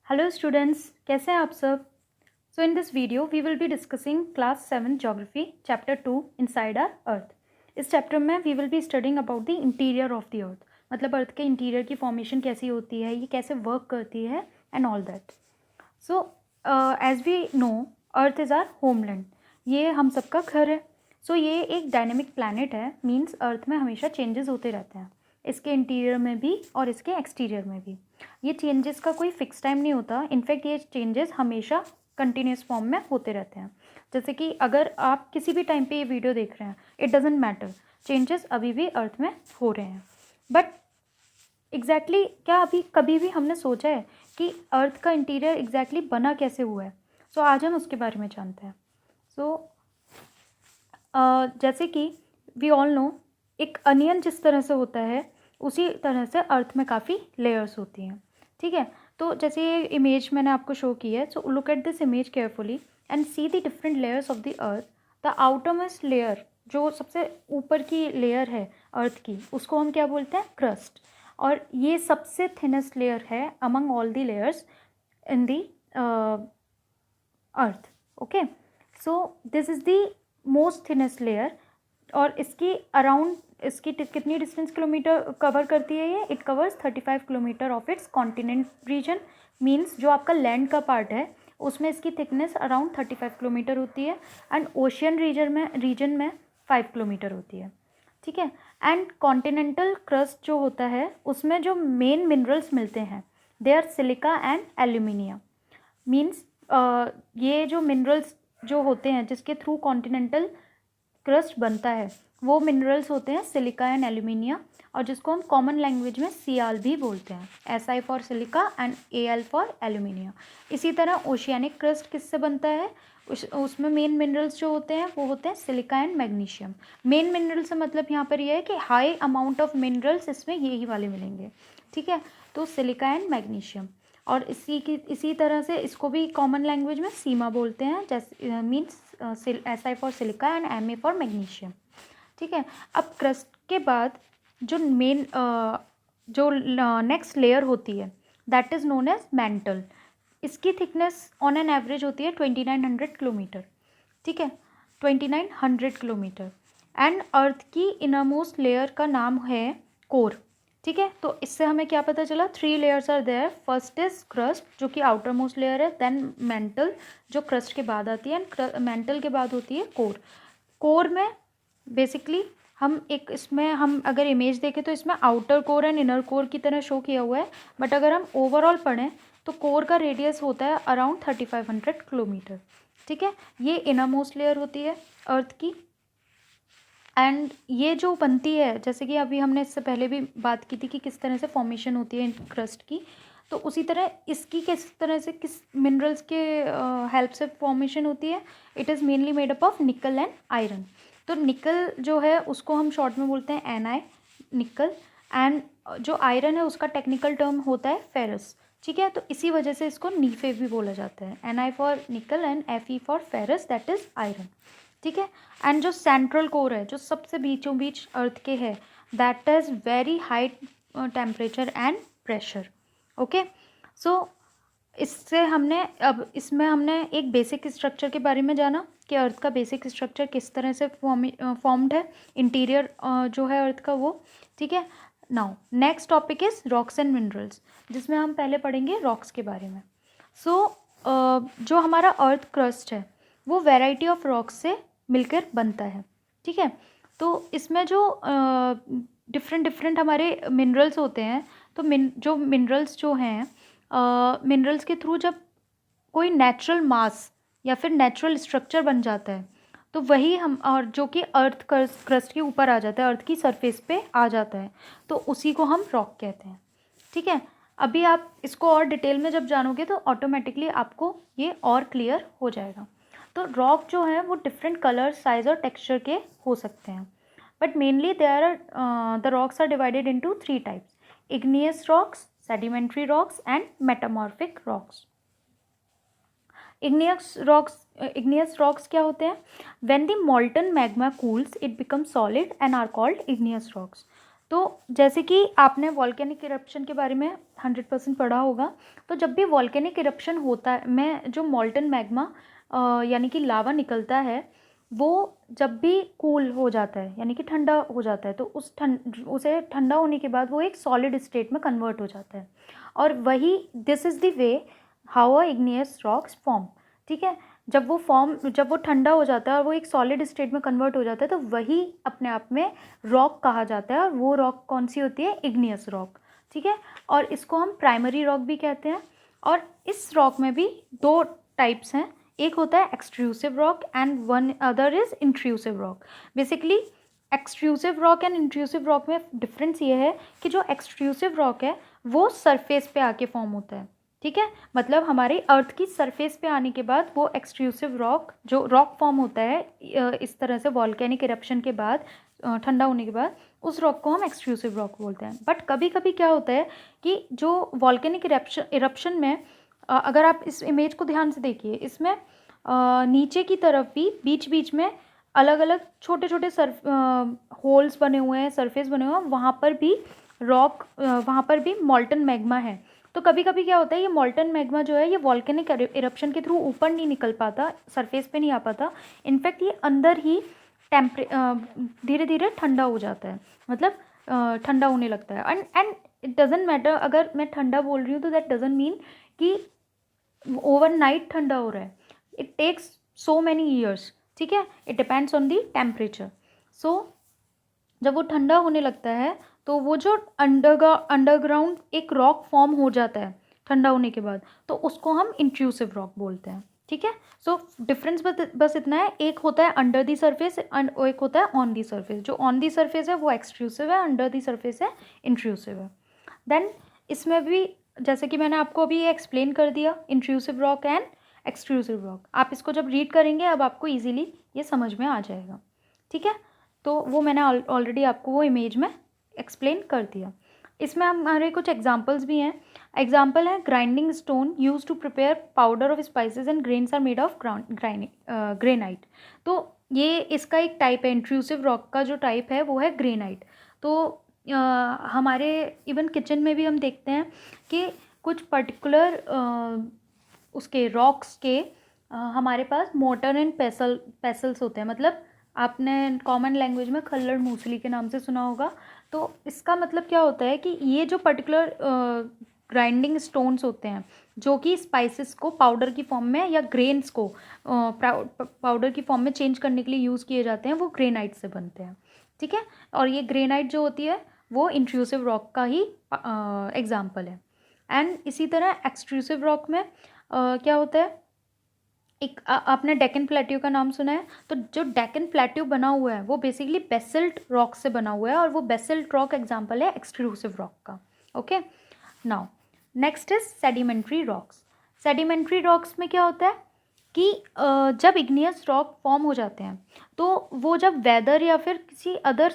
Hello students, कैसे हैं आप सब। So in this video we will be discussing class 7 geography chapter 2 inside our earth. इस chapter में we will be studying about the interior of the earth, मतलब earth के interior की formation कैसी होती है, ये कैसे वर्क करती है and all that. So as we know, earth is our homeland, ये हम सबका घर है। सो ये एक डायनेमिक प्लैनेट है, मीन्स अर्थ में हमेशा चेंजेस होते रहते हैं, इसके इंटीरियर में भी और इसके एक्सटीरियर में भी। ये चेंजेस का कोई फिक्स टाइम नहीं होता, इनफैक्ट ये चेंजेस हमेशा कंटिन्यूस फॉर्म में होते रहते हैं। जैसे कि अगर आप किसी भी टाइम पे ये वीडियो देख रहे हैं, इट डजेंट मैटर, चेंजेस अभी भी अर्थ में हो रहे हैं। बट एग्जैक्टली क्या अभी कभी भी हमने सोचा है कि अर्थ का इंटीरियर एग्जैक्टली बना कैसे हुआ है? सो आज हम उसके बारे में जानते हैं। सो जैसे कि वी ऑल नो, एक अनियन जिस तरह से होता है उसी तरह से अर्थ में काफ़ी लेयर्स होती हैं। ठीक है, तो जैसे ये इमेज मैंने आपको शो की है, so look at this image carefully and see the different layers of the earth. The outermost layer, जो सबसे ऊपर की लेयर है अर्थ की, उसको हम क्या बोलते हैं? क्रस्ट। और ये सबसे थिनेस्ट लेयर है among all the layers in the earth. Okay, so this is the most thinnest layer. और इसकी अराउंड इसकी कितनी डिस्टेंस किलोमीटर कवर करती है ये? It covers 35 kilometre of its continent region. Means जो आपका लैंड का पार्ट है उसमें इसकी थिकनेस अराउंड 35 किलोमीटर होती है, एंड ओशियन रीजन में 5 किलोमीटर होती है। ठीक है, एंड कॉन्टिनेंटल क्रस्ट जो होता है उसमें जो मेन मिनरल्स मिलते हैं, they are silica and aluminium. Means ये जो मिनरल्स जो होते हैं जिसके थ्रू कॉन्टिनेंटल क्रस्ट बनता है, वो मिनरल्स होते हैं सिलिका एंड एल्यूमिनियम, और जिसको हम कॉमन लैंग्वेज में सीआल भी बोलते हैं। SI for silica and AL for aluminium. इसी तरह ओशियानिक क्रस्ट किससे बनता है? उसमें मेन मिनरल्स जो होते हैं वो होते हैं silica and magnesium. Main mineral से मतलब यहाँ पर यह है कि हाई अमाउंट ऑफ मिनरल्स इसमें यही वाले मिलेंगे। ठीक है, तो सिलिका एंड मैग्नीशियम। और इसी तरह से इसको भी कॉमन लैंग्वेज में सीमा बोलते हैं, जैसे means SI for silica and MA for magnesium. ठीक है, अब क्रस्ट के बाद जो मेन जो नेक्स्ट लेयर होती है that is known as mantle. इसकी थिकनेस ऑन एन एवरेज होती है 2900 किलोमीटर। ठीक है, 2900 किलोमीटर। एंड अर्थ की इनरमोस्ट लेयर का नाम है कोर। ठीक है, तो इससे हमें क्या पता चला? 3 layers are there. First is crust जो कि आउटर मोस्ट लेयर है, देन मेंटल जो क्रस्ट के बाद आती है, एंड मेंटल के बाद होती है कोर। कोर में बेसिकली इसमें हम अगर इमेज देखें तो इसमें outer core and inner core की तरह शो किया हुआ है, बट अगर हम ओवरऑल पढ़ें तो कोर का रेडियस होता है अराउंड 3500 किलोमीटर। ठीक है, ये इनर मोस्ट लेयर होती है अर्थ की। एंड ये जो बनती है, जैसे कि अभी हमने इससे पहले भी बात की थी कि किस तरह से फॉर्मेशन होती है क्रस्ट की, तो उसी तरह इसकी किस तरह से किस मिनरल्स के हेल्प से फॉर्मेशन होती है? It is mainly made up of निकल एंड आयरन। तो निकल जो है उसको हम शॉर्ट में बोलते हैं Ni, निकल। एंड जो आयरन है उसका टेक्निकल टर्म होता है फेरस। ठीक है, तो इसी वजह से इसको नीफे भी बोला जाता है। Ni फॉर निकल and Fe for ferrous, that is iron. ठीक है, एंड जो सेंट्रल कोर है जो सबसे बीचों बीच अर्थ के है, that is very high temperature and pressure. Okay, so इसमें हमने एक बेसिक स्ट्रक्चर के बारे में जाना कि अर्थ का बेसिक स्ट्रक्चर किस तरह से फॉर्म्ड है, इंटीरियर जो है अर्थ का वो। ठीक है, now next topic is rocks and minerals, जिसमें हम पहले पढ़ेंगे रॉक्स के बारे में। सो जो हमारा अर्थ क्रस्ट है वो वैरायटी ऑफ रॉक्स से मिलकर बनता है। ठीक है, तो इसमें जो डिफरेंट डिफरेंट हमारे मिनरल्स होते हैं, तो जो मिनरल्स जो हैं, मिनरल्स के थ्रू जब कोई नेचुरल मास या फिर नेचुरल स्ट्रक्चर बन जाता है, तो वही हम, और जो कि अर्थ क्रस्ट के ऊपर आ जाता है, अर्थ की सरफेस पे आ जाता है, तो उसी को हम रॉक कहते हैं। ठीक है, अभी आप इसको और डिटेल में जब जानोगे तो ऑटोमेटिकली आपको ये और क्लियर हो जाएगा। तो रॉक जो है वो डिफरेंट कलर, साइज और टेक्सचर के हो सकते हैं, but mainly the rocks are divided into 3 types: igneous rocks, sedimentary rocks and metamorphic rocks. Igneous rocks क्या होते हैं? When the molten magma cools it becomes solid and are called igneous rocks. तो जैसे कि आपने वॉल्केनिक इरप्शन के बारे में 100% पढ़ा होगा, तो जब भी वॉल्केनिक इरप्शन होता है में जो मॉल्टन मैग्मा यानी कि लावा निकलता है, वो जब भी कूल हो जाता है यानी कि ठंडा हो जाता है, तो उसे ठंडा होने के बाद वो एक सॉलिड स्टेट में कन्वर्ट हो जाता है। और वही this is the way how a igneous rocks form. ठीक है, जब वो ठंडा हो जाता है और वो एक सॉलिड स्टेट में कन्वर्ट हो जाता है, तो वही अपने आप में रॉक कहा जाता है। और वो रॉक कौन सी होती है? Igneous rock. ठीक है, और इसको हम प्राइमरी रॉक भी कहते हैं। और इस रॉक में भी दो टाइप्स हैं, एक होता है extrusive rock and one other is intrusive rock. Basically extrusive rock and intrusive rock में डिफरेंस ये है कि जो एक्सट्रूसिव रॉक है वो सरफेस पे आके फॉर्म होता है। ठीक है, मतलब हमारे अर्थ की सरफेस पे आने के बाद वो एक्सट्रूसिव रॉक जो रॉक फॉर्म होता है इस तरह से वॉल्केनिक इरप्शन के बाद, ठंडा होने के बाद, उस रॉक को हम एक्सट्रूसिव रॉक बोलते हैं। बट कभी कभी क्या होता है कि जो वॉल्केनिक इरप्शन में अगर आप इस इमेज को ध्यान से देखिए, इसमें नीचे की तरफ भी बीच बीच में अलग अलग छोटे छोटे होल्स बने हुए हैं, सरफेस बने हुए हैं, वहाँ पर भी मॉल्टन मैग्मा है। तो कभी कभी क्या होता है, ये मॉल्टन मैग्मा जो है ये वॉल्केनिक इरप्शन के थ्रू ऊपर नहीं निकल पाता, सरफेस पे नहीं आ पाता। इनफैक्ट ये अंदर ही धीरे धीरे ठंडा हो जाता है, मतलब ठंडा होने लगता है। एंड इट डजेंट मैटर अगर मैं ठंडा बोल रही हूँ, तो दैट डजेंट मीन कि ओवरनाइट ठंडा हो रहा है। It takes so many years. ठीक है, it depends on the temperature. So जब वो ठंडा होने लगता है, तो वो जो अंडरग्राउंड एक रॉक फॉर्म हो जाता है ठंडा होने के बाद, तो उसको हम इंट्रूसिव रॉक बोलते हैं। ठीक है, सो डिफरेंस बस इतना है, एक होता है अंडर दी सरफेस एंड एक होता है ऑन दी सरफेस। जो ऑन दी सरफेस है वो एक्सट्रूसिव है, अंडर दी सरफेस है इंट्रूसिव है। देन इसमें भी जैसे कि मैंने आपको अभी ये एक्सप्लेन कर दिया, intrusive rock and extrusive rock. आप इसको जब रीड करेंगे अब आपको ईजिली ये समझ में आ जाएगा। ठीक है, तो वो मैंने ऑलरेडी आपको वो इमेज में एक्सप्लेन कर दिया। इसमें हमारे कुछ एग्जांपल्स भी हैं। एग्जांपल है grinding stone use to prepare powder of spices and grains are made of granite. तो ये इसका एक टाइप है, इंट्रूसिव रॉक का जो टाइप है वो है ग्रेनाइट। तो हमारे इवन किचन में भी हम देखते हैं कि कुछ पर्टिकुलर उसके रॉक्स के हमारे पास मोर्टर एंड पेसल्स होते हैं। मतलब आपने कॉमन लैंग्वेज में खल्लड़ मूसली के नाम से सुना होगा। तो इसका मतलब क्या होता है कि ये जो पर्टिकुलर ग्राइंडिंग स्टोन्स होते हैं जो कि स्पाइसेस को पाउडर की फॉर्म में या ग्रेन्स को पाउडर की फॉर्म में चेंज करने के लिए यूज़ किए जाते हैं, वो ग्रेनाइट से बनते हैं। ठीक है, और ये ग्रेनाइट जो होती है वो इंट्रूसिव रॉक का ही एग्जाम्पल है। एंड इसी तरह एक्सट्रूसिव रॉक में क्या होता है, एक आपने डेक्कन प्लेट्यू का नाम सुना है। तो जो डेक्कन प्लेट्यू बना हुआ है वो बेसिकली बेसल्ट रॉक से बना हुआ है, और वो बेसल्ट रॉक एग्जाम्पल है एक्सट्रूसिव रॉक का। Okay, now next is sedimentary rocks. Sedimentary rocks में क्या होता है कि जब इग्नियस रॉक फॉर्म हो जाते हैं, तो वो जब वेदर या फिर किसी अदर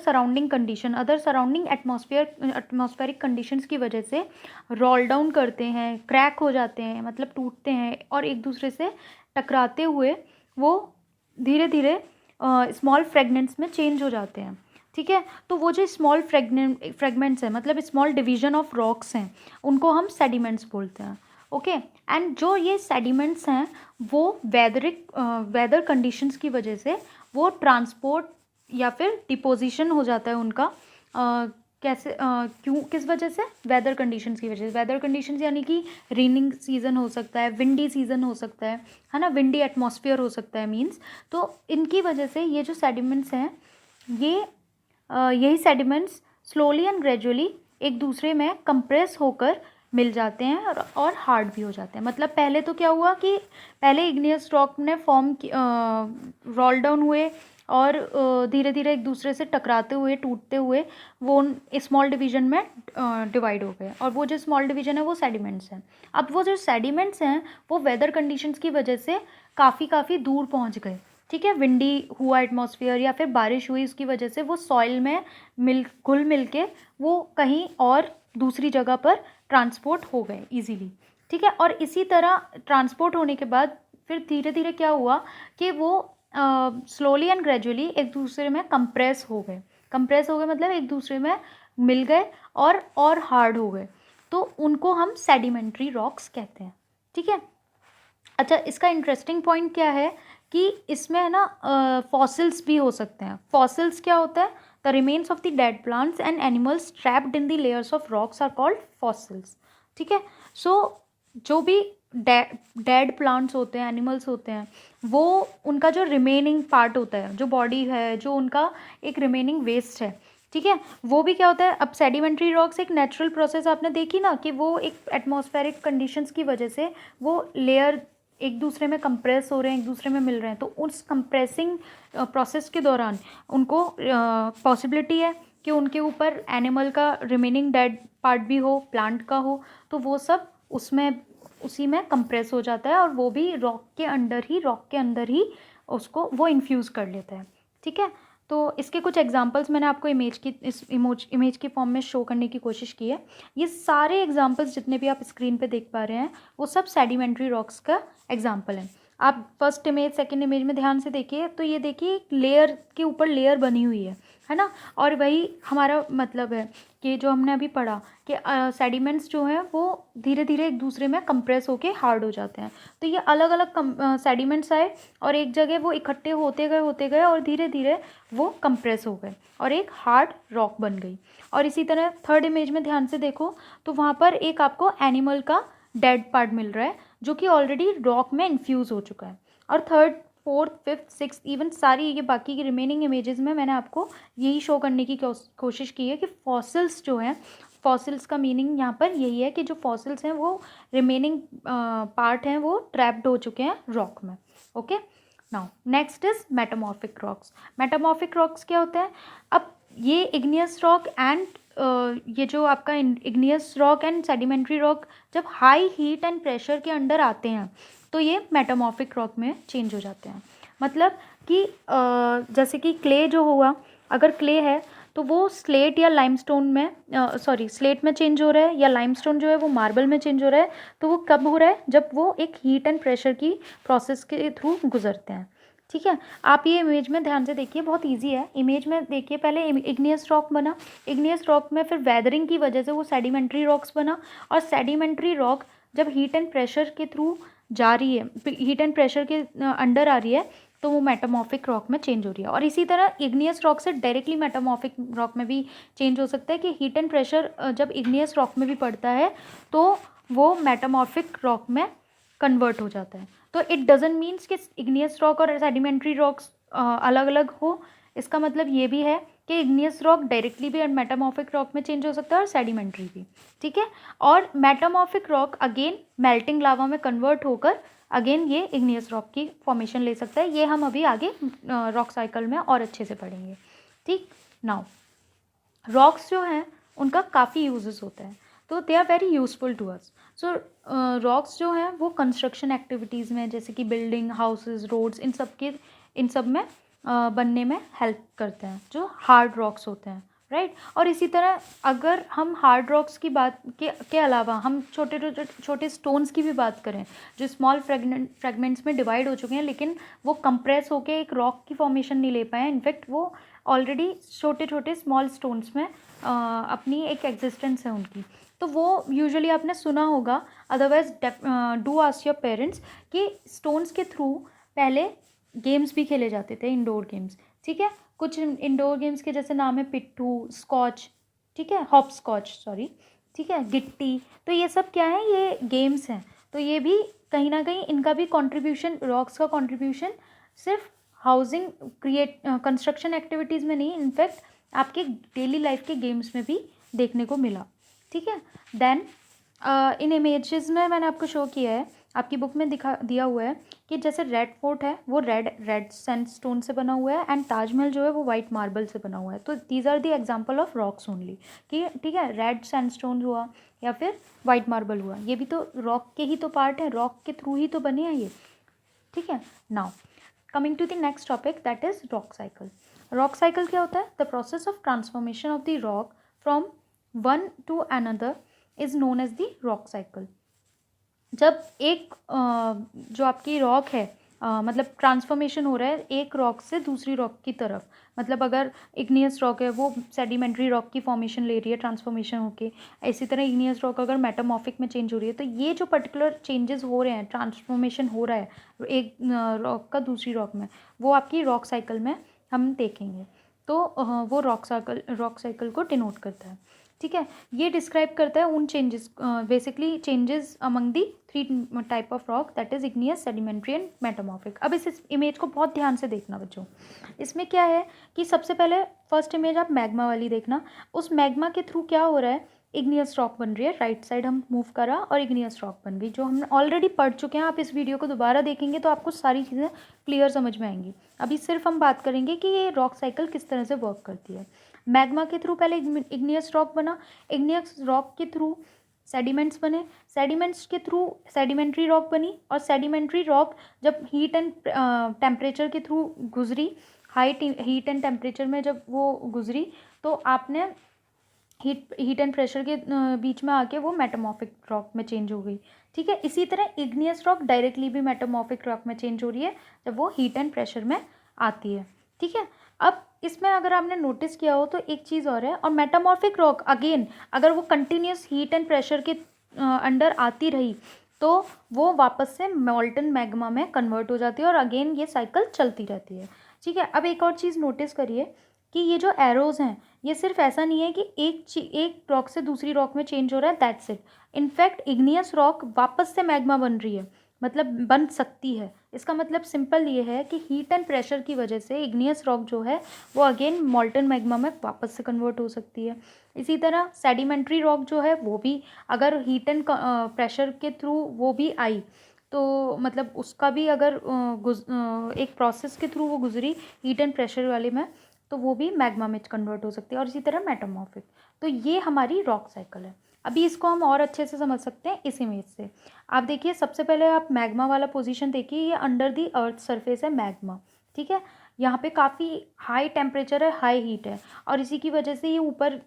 सराउंडिंग एटमॉस्फेरिक कंडीशंस की वजह से रोल डाउन करते हैं, क्रैक हो जाते हैं, मतलब टूटते हैं, और एक दूसरे से टकराते हुए वो धीरे धीरे स्मॉल फ्रेगमेंट्स में चेंज हो जाते हैं। ठीक है, तो वो जो स्मॉल फ्रेगमेंट्स हैं, मतलब स्मॉल डिवीजन ऑफ रॉक्स हैं, उनको हम सेडिमेंट्स बोलते हैं। ओके, एंड जो ये सेडिमेंट्स हैं वो वेदर कंडीशंस की वजह से वो ट्रांसपोर्ट या फिर डिपोजिशन हो जाता है उनका। कैसे क्यों, किस वजह से? वेदर कंडीशंस की वजह से। वेदर कंडीशंस यानी कि रेनिंग सीजन हो सकता है, विंडी सीजन हो सकता है ना, विंडी एटमॉस्फेयर हो सकता है मीन्स। तो इनकी वजह से ये जो सेडिमेंट्स हैं, यही सेडिमेंट्स स्लोली एंड ग्रेजुअली एक दूसरे में कंप्रेस होकर मिल जाते हैं और हार्ड भी हो जाते हैं। मतलब पहले तो क्या हुआ कि पहले इग्नियस रॉक ने रोल डाउन हुए और धीरे धीरे एक दूसरे से टकराते हुए, टूटते हुए वो स्मॉल डिवीजन में डिवाइड हो गए, और वो जो स्मॉल डिवीजन है वो सेडिमेंट्स हैं। अब वो जो सेडिमेंट्स हैं वो वेदर कंडीशंस की वजह से काफ़ी दूर पहुंच गए। ठीक है, विंडी हुआ एटमॉस्फेयर या फिर बारिश हुई, उसकी वजह से वो सॉइल में घुल मिल के वो कहीं और दूसरी जगह पर ट्रांसपोर्ट हो गए ईजीली। ठीक है, और इसी तरह ट्रांसपोर्ट होने के बाद फिर धीरे धीरे क्या हुआ कि वो स्लोली एंड ग्रेजुअली एक दूसरे में कंप्रेस हो गए मतलब एक दूसरे में मिल गए और हार्ड हो गए, तो उनको हम सेडिमेंट्री रॉक्स कहते हैं। ठीक है। अच्छा, इसका इंटरेस्टिंग पॉइंट क्या है कि इसमें है ना फॉसिल्स भी हो सकते हैं। फॉसिल्स क्या होता है? The remains of the dead plants and animals trapped in the layers of rocks are called fossils. ठीक है। सो जो भी डेड प्लांट्स होते हैं, एनिमल्स होते हैं, वो उनका जो रिमेनिंग पार्ट होता है, जो बॉडी है, जो उनका एक रिमेनिंग वेस्ट है, ठीक है, वो भी क्या होता है? अब सेडिमेंट्री रॉक्स एक नेचुरल प्रोसेस आपने देखी ना कि वो एक एटमॉस्फेरिक कंडीशंस की वजह से वो लेयर एक दूसरे में कंप्रेस हो रहे हैं, एक दूसरे में मिल रहे हैं, तो उस कंप्रेसिंग प्रोसेस के दौरान उनको पॉसिबिलिटी है कि उनके ऊपर एनिमल का रिमेनिंग डेड पार्ट भी हो, प्लांट का हो, तो वो सब उसमें उसी में कंप्रेस हो जाता है और वो भी रॉक के अंदर ही उसको वो इन्फ्यूज़ कर लेता है। ठीक है। तो इसके कुछ एग्जांपल्स मैंने आपको इमेज की फॉर्म में शो करने की कोशिश की है। ये सारे एग्जांपल्स जितने भी आप स्क्रीन पे देख पा रहे हैं वो सब सेडिमेंट्री रॉक्स का एग्जांपल है। आप फर्स्ट इमेज, सेकंड इमेज में ध्यान से देखिए, तो ये देखिए लेयर के ऊपर लेयर बनी हुई है ना। और वही हमारा मतलब है कि जो हमने अभी पढ़ा कि सेडिमेंट्स जो हैं वो धीरे धीरे एक दूसरे में कंप्रेस होके हार्ड हो जाते हैं। तो ये अलग अलग सेडिमेंट्स आए और एक जगह वो इकट्ठे होते गए और धीरे धीरे वो कंप्रेस हो गए और एक हार्ड रॉक बन गई। और इसी तरह थर्ड इमेज में ध्यान से देखो तो वहाँ पर एक आपको एनिमल का डेड पार्ट मिल रहा है जो कि ऑलरेडी रॉक में इन्फ्यूज़ हो चुका है। और third, fourth, fifth, six, even सारी ये बाकी की रिमेनिंग इमेजेस में मैंने आपको यही शो करने की कोशिश की है कि फॉसिल्स जो हैं, फॉसिल्स का मीनिंग यहाँ पर यही है कि जो फॉसिल्स हैं वो रिमेनिंग पार्ट हैं वो ट्रैप्ड हो चुके हैं रॉक में। Okay. Now next is metamorphic rocks. Metamorphic rocks क्या होते हैं? अब ये इग्नियस रॉक एंड ये जो आपका igneous rock and sedimentary rock जब हाई हीट एंड प्रेशर के अंडर आते हैं तो ये मेटामॉर्फिक रॉक में चेंज हो जाते हैं। मतलब कि जैसे कि क्ले जो हुआ, अगर क्ले है तो वो स्लेट या लाइमस्टोन में स्लेट में चेंज हो रहा है, या लाइमस्टोन जो है वो मार्बल में चेंज हो रहा है। तो वो कब हो रहा है? जब वो एक हीट एंड प्रेशर की प्रोसेस के थ्रू गुजरते हैं। ठीक है। आप ये इमेज में ध्यान से देखिए, बहुत इजी है। इमेज में देखिए, पहले इग्नियस रॉक बना, इग्नियस रॉक में फिर वेदरिंग की वजह से वो सेडिमेंट्री रॉक्स बना, और सेडिमेंट्री रॉक जब हीट एंड प्रेशर के थ्रू जा रही है, हीट एंड प्रेशर के अंडर आ रही है, तो वो मेटामॉर्फिक रॉक में चेंज हो रही है। और इसी तरह इग्नियस रॉक से डायरेक्टली मेटामॉर्फिक रॉक में भी चेंज हो सकता है कि हीट एंड प्रेशर जब इग्नियस रॉक में भी पड़ता है तो वो मेटामॉर्फिक रॉक में कन्वर्ट हो जाता है। तो इट डजेंट मीन्स कि इग्नियस रॉक और सेडिमेंट्री रॉक्स अलग अलग हो। इसका मतलब ये भी है कि इग्नियस रॉक डायरेक्टली भी मेटामॉर्फिक रॉक में चेंज हो सकता है और सेडिमेंट्री भी। ठीक है। और मेटामॉर्फिक रॉक अगेन मेल्टिंग लावा में कन्वर्ट होकर अगेन ये इग्नियस रॉक की फॉर्मेशन ले सकता है। ये हम अभी आगे रॉक साइकिल में और अच्छे से पढ़ेंगे। ठीक। नाउ रॉक्स जो हैं उनका काफ़ी यूजेस होता है, तो they are very useful to us. So rocks जो हैं वो कंस्ट्रक्शन एक्टिविटीज़ में, जैसे कि बिल्डिंग, हाउसेस, रोड्स, इन सब में बनने में हेल्प करते हैं, जो हार्ड रॉक्स होते हैं, राइट। और इसी तरह अगर हम हार्ड रॉक्स की बात के अलावा हम छोटे स्टोन्स की भी बात करें जो स्मॉल फ्रेगमेंट्स में डिवाइड हो चुके हैं, लेकिन वो कंप्रेस होके एक रॉक की फॉर्मेशन नहीं ले पाए, इनफैक्ट वो ऑलरेडी छोटे छोटे स्मॉल स्टोन्स में अपनी एक एग्जिस्टेंस है उनकी, तो वो यूजुअली आपने सुना होगा। Otherwise do ask your parents कि स्टोन्स के थ्रू पहले गेम्स भी खेले जाते थे, इंडोर गेम्स। ठीक है। कुछ इंडोर गेम्स के जैसे नाम है पिट्ठू, स्कॉच, ठीक है, हॉप स्कॉच, सॉरी, ठीक है, गिट्टी। तो ये सब क्या है? ये गेम्स हैं। तो ये भी कहीं ना कहीं इनका भी कंट्रीब्यूशन, रॉक्स का कंट्रीब्यूशन सिर्फ हाउसिंग कंस्ट्रक्शन एक्टिविटीज़ में नहीं, इनफैक्ट आपके डेली लाइफ के गेम्स में भी देखने को मिला। ठीक है। देन इन इमेजेस में मैंने आपको शो किया है, आपकी बुक में दिया हुआ है कि जैसे रेड फोर्ट है वो रेड सैंडस्टोन से बना हुआ है, एंड ताजमहल जो है वो वाइट मार्बल से बना हुआ है। तो these are the example of rocks only, कि ठीक है, रेड सैंडस्टोन हुआ या फिर वाइट मार्बल हुआ, ये भी तो रॉक के ही तो पार्ट है, रॉक के थ्रू ही तो बने हैं ये। ठीक है। Now coming to the next topic, that is rock cycle. Rock cycle क्या होता है? The process of transformation of the rock from one to another is known as the rock cycle. जब एक जो आपकी रॉक है, मतलब ट्रांसफॉर्मेशन हो रहा है एक रॉक से दूसरी रॉक की तरफ। मतलब अगर इग्नियस रॉक है वो सेडिमेंट्री रॉक की फॉर्मेशन ले रही है ट्रांसफॉर्मेशन होके, इसी तरह इग्नियस रॉक अगर मेटामॉर्फिक में चेंज हो रही है, तो ये जो पर्टिकुलर चेंजेस हो रहे हैं, ट्रांसफॉर्मेशन हो रहा है एक रॉक का दूसरी रॉक में, वो आपकी रॉक साइकिल में हम देखेंगे। तो वो रॉक साइकिल को डिनोट करता है। ठीक है, ये डिस्क्राइब करता है उन changes, basically changes among the 3 type of rock, that is igneous, sedimentary and metamorphic. अब इस इमेज को बहुत ध्यान से देखना बच्चों। इसमें क्या है कि सबसे पहले फर्स्ट इमेज आप मैग्मा वाली देखना। उस मैग्मा के थ्रू क्या हो रहा है, इग्नियस रॉक बन रही है, राइट साइड हम मूव करा और इग्नियस रॉक बन गई, जो हम ऑलरेडी पढ़ चुके हैं। आप इस वीडियो को दोबारा देखेंगे तो आपको सारी चीज़ें क्लियर समझ में आएंगी। अभी सिर्फ हम बात करेंगे कि ये रॉक साइकिल किस तरह से वर्क करती है। मैग्मा के थ्रू पहले इग्नियस रॉक बना, इग्नियस रॉक के थ्रू सेडिमेंट्स बने, सेडिमेंट्स के थ्रू सेडिमेंट्री रॉक बनी, और सेडिमेंट्री रॉक जब हीट एंड टेम्परेचर के थ्रू गुजरी, हाई हीट एंड टेम्परेचर में जब वो गुजरी, तो आपने हीट एंड प्रेशर के बीच में आके वो मेटामॉर्फिक रॉक में चेंज हो गई। ठीक है, इसी तरह इग्नियस रॉक डायरेक्टली भी मेटामॉर्फिक रॉक में चेंज हो रही है जब वो हीट एंड प्रेशर में आती है। ठीक है, अब इसमें अगर आपने नोटिस किया हो तो एक चीज़ और है, और मेटामॉर्फिक रॉक अगेन अगर वो कंटिन्यूस हीट एंड प्रेशर के अंडर आती रही तो वो वापस से मॉल्टन मैग्मा में कन्वर्ट हो जाती है, और अगेन ये साइकिल चलती रहती है। ठीक है, अब एक और चीज़ नोटिस करिए कि ये जो एरोज़ हैं, ये सिर्फ ऐसा नहीं है कि एक रॉक से दूसरी रॉक में चेंज हो रहा है, that's it. In fact igneous rock वापस से मैग्मा बन रही है, मतलब बन सकती है। इसका मतलब सिंपल ये है कि हीट एंड प्रेशर की वजह से इग्नियस रॉक जो है वो अगेन मॉल्टन मैग्मा में वापस से कन्वर्ट हो सकती है। इसी तरह सेडिमेंट्री रॉक जो है वो भी अगर हीट एंड प्रेशर के थ्रू वो भी आई, तो मतलब उसका भी अगर एक प्रोसेस के थ्रू वो गुजरी हीट एंड प्रेशर वाले में, तो वो भी मैग्मा में कन्वर्ट हो सकती है, और इसी तरह मेटामॉर्फिक। तो ये हमारी रॉक साइकिल है। अभी इसको हम और अच्छे से समझ सकते हैं इस इमेज से। आप देखिए, सबसे पहले आप मैग्मा वाला पोजीशन देखिए, ये अंडर दी अर्थ सरफेस है मैग्मा। ठीक है, यहाँ पे काफ़ी हाई टेम्परेचर है, हाई हीट है, और इसी की वजह से ये ऊपर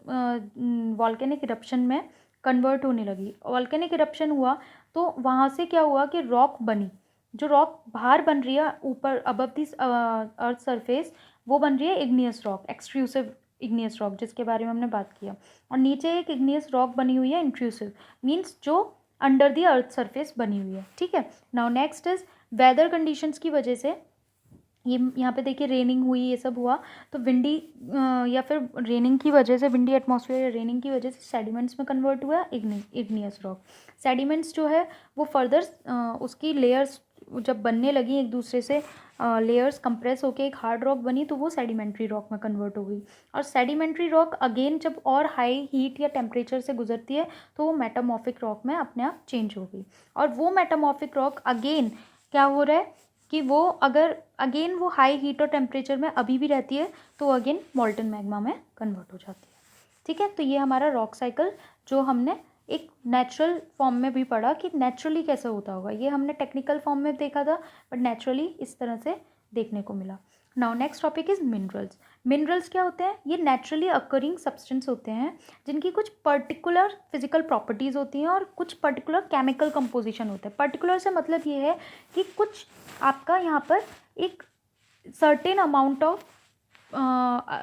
वॉल्केनिक इरप्शन में कन्वर्ट होने लगी। वॉल्केनिक इरप्शन हुआ तो वहाँ से क्या हुआ कि रॉक बनी, जो रॉक बाहर बन रही है ऊपर अबव दिस अर्थ सरफेस, वो बन रही है igneous rock, extrusive igneous rock, जिसके बारे में हमने बात किया। और नीचे एक इग्नियस रॉक बनी हुई है इंट्रूसिव, मीन्स जो अंडर द अर्थ सरफेस बनी हुई है। ठीक है, now next is whether conditions की वजह से ये यहाँ पे देखिए रेनिंग हुई, ये सब हुआ, तो विंडी या फिर रेनिंग की वजह से, विंडी एटमॉस्फेयर या रेनिंग की वजह से सेडिमेंट्स में कन्वर्ट हुआ इग्नियस रॉक। सेडिमेंट्स जो है वो फर्दर उसकी लेयर्स जब बनने लगी एक दूसरे से, लेयर्स कंप्रेस होके एक हार्ड रॉक बनी, तो वो सेडिमेंट्री रॉक में कन्वर्ट हो गई। और सेडिमेंट्री रॉक अगेन जब और हाई हीट या टेम्परेचर से गुजरती है तो वो मेटामॉर्फिक रॉक में अपने आप चेंज हो गई। और वो मेटामॉर्फिक रॉक अगेन क्या हो रहा है कि वो अगर अगेन वो हाई हीट और टेम्परेचर में अभी भी रहती है तो अगेन मॉल्टन मैग्मा में कन्वर्ट हो जाती है। ठीक है, तो ये हमारा रॉक साइकिल जो हमने एक नेचुरल फॉर्म में भी पढ़ा कि नेचुरली कैसे होता होगा, ये हमने टेक्निकल फॉर्म में देखा था, बट नेचुरली इस तरह से देखने को मिला। Now next topic is minerals. Minerals क्या होते हैं, ये नेचुरली अकरिंग सब्सटेंस होते हैं जिनकी कुछ पर्टिकुलर फिजिकल प्रॉपर्टीज़ होती हैं और कुछ पर्टिकुलर केमिकल कंपोजिशन होते हैं। पर्टिकुलर से मतलब ये है कि कुछ आपका यहाँ पर एक certain amount of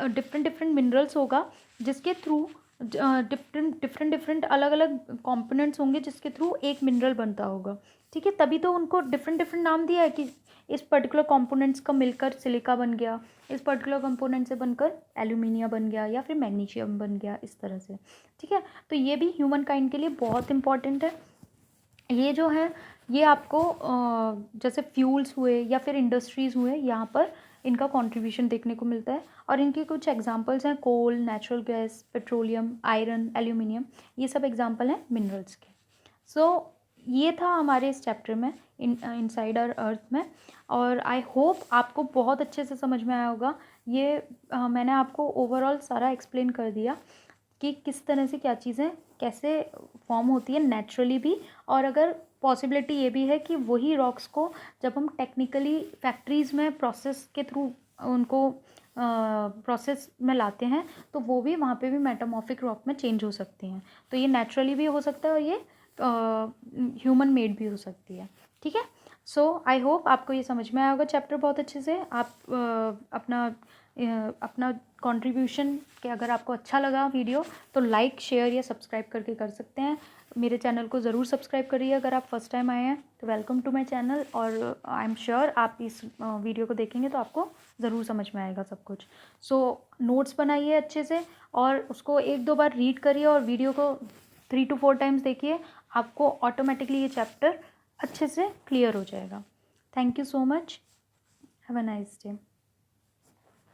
different minerals होगा जिसके थ्रू डिफरेंट अलग अलग कंपोनेंट्स होंगे जिसके थ्रू एक मिनरल बनता होगा। ठीक है, तभी तो उनको डिफरेंट नाम दिया है कि इस पर्टिकुलर कंपोनेंट्स का मिलकर सिलिका बन गया, इस पर्टिकुलर कंपोनेंट से बनकर एल्यूमिनियम बन गया, या फिर मैग्नीशियम बन गया, इस तरह से। ठीक है, तो ये भी ह्यूमन काइंड के लिए बहुत इंपॉर्टेंट है। ये जो है ये आपको जैसे फ्यूल्स हुए या फिर इंडस्ट्रीज़ हुए, यहाँ पर इनका कंट्रीब्यूशन देखने को मिलता है। और इनके कुछ एग्जांपल्स हैं, coal, natural gas, petroleum, iron, aluminium, ये सब एग्जांपल हैं मिनरल्स के। सो ये था हमारे इस चैप्टर में इनसाइड आवर अर्थ में, और आई होप आपको बहुत अच्छे से समझ में आया होगा। ये मैंने आपको ओवरऑल सारा एक्सप्लेन कर दिया कि किस तरह से क्या चीज़ें कैसे फॉर्म होती है नेचुरली भी, और अगर पॉसिबिलिटी ये भी है कि वही रॉक्स को जब हम टेक्निकली फैक्ट्रीज़ में प्रोसेस के थ्रू उनको प्रोसेस में लाते हैं तो वो भी वहाँ पे भी मेटामॉर्फिक रॉक में चेंज हो सकती हैं। तो ये नेचुरली भी हो सकता है और ये ह्यूमन मेड भी हो सकती है। ठीक है, सो आई होप आपको ये समझ में आया होगा चैप्टर बहुत अच्छे से। आप अपना कंट्रीब्यूशन कि अगर आपको अच्छा लगा वीडियो तो लाइक शेयर या सब्सक्राइब करके कर सकते हैं। मेरे चैनल को ज़रूर सब्सक्राइब करिए अगर आप फर्स्ट टाइम आए हैं तो वेलकम टू माय चैनल। और आई एम श्योर आप इस वीडियो को देखेंगे तो आपको ज़रूर समझ में आएगा सब कुछ। सो नोट्स बनाइए अच्छे से और उसको 1-2 बार रीड करिए और वीडियो को 3 to 4 टाइम्स देखिए। आपको ऑटोमेटिकली ये चैप्टर अच्छे से क्लियर हो जाएगा। Thank you so much. Have a nice day.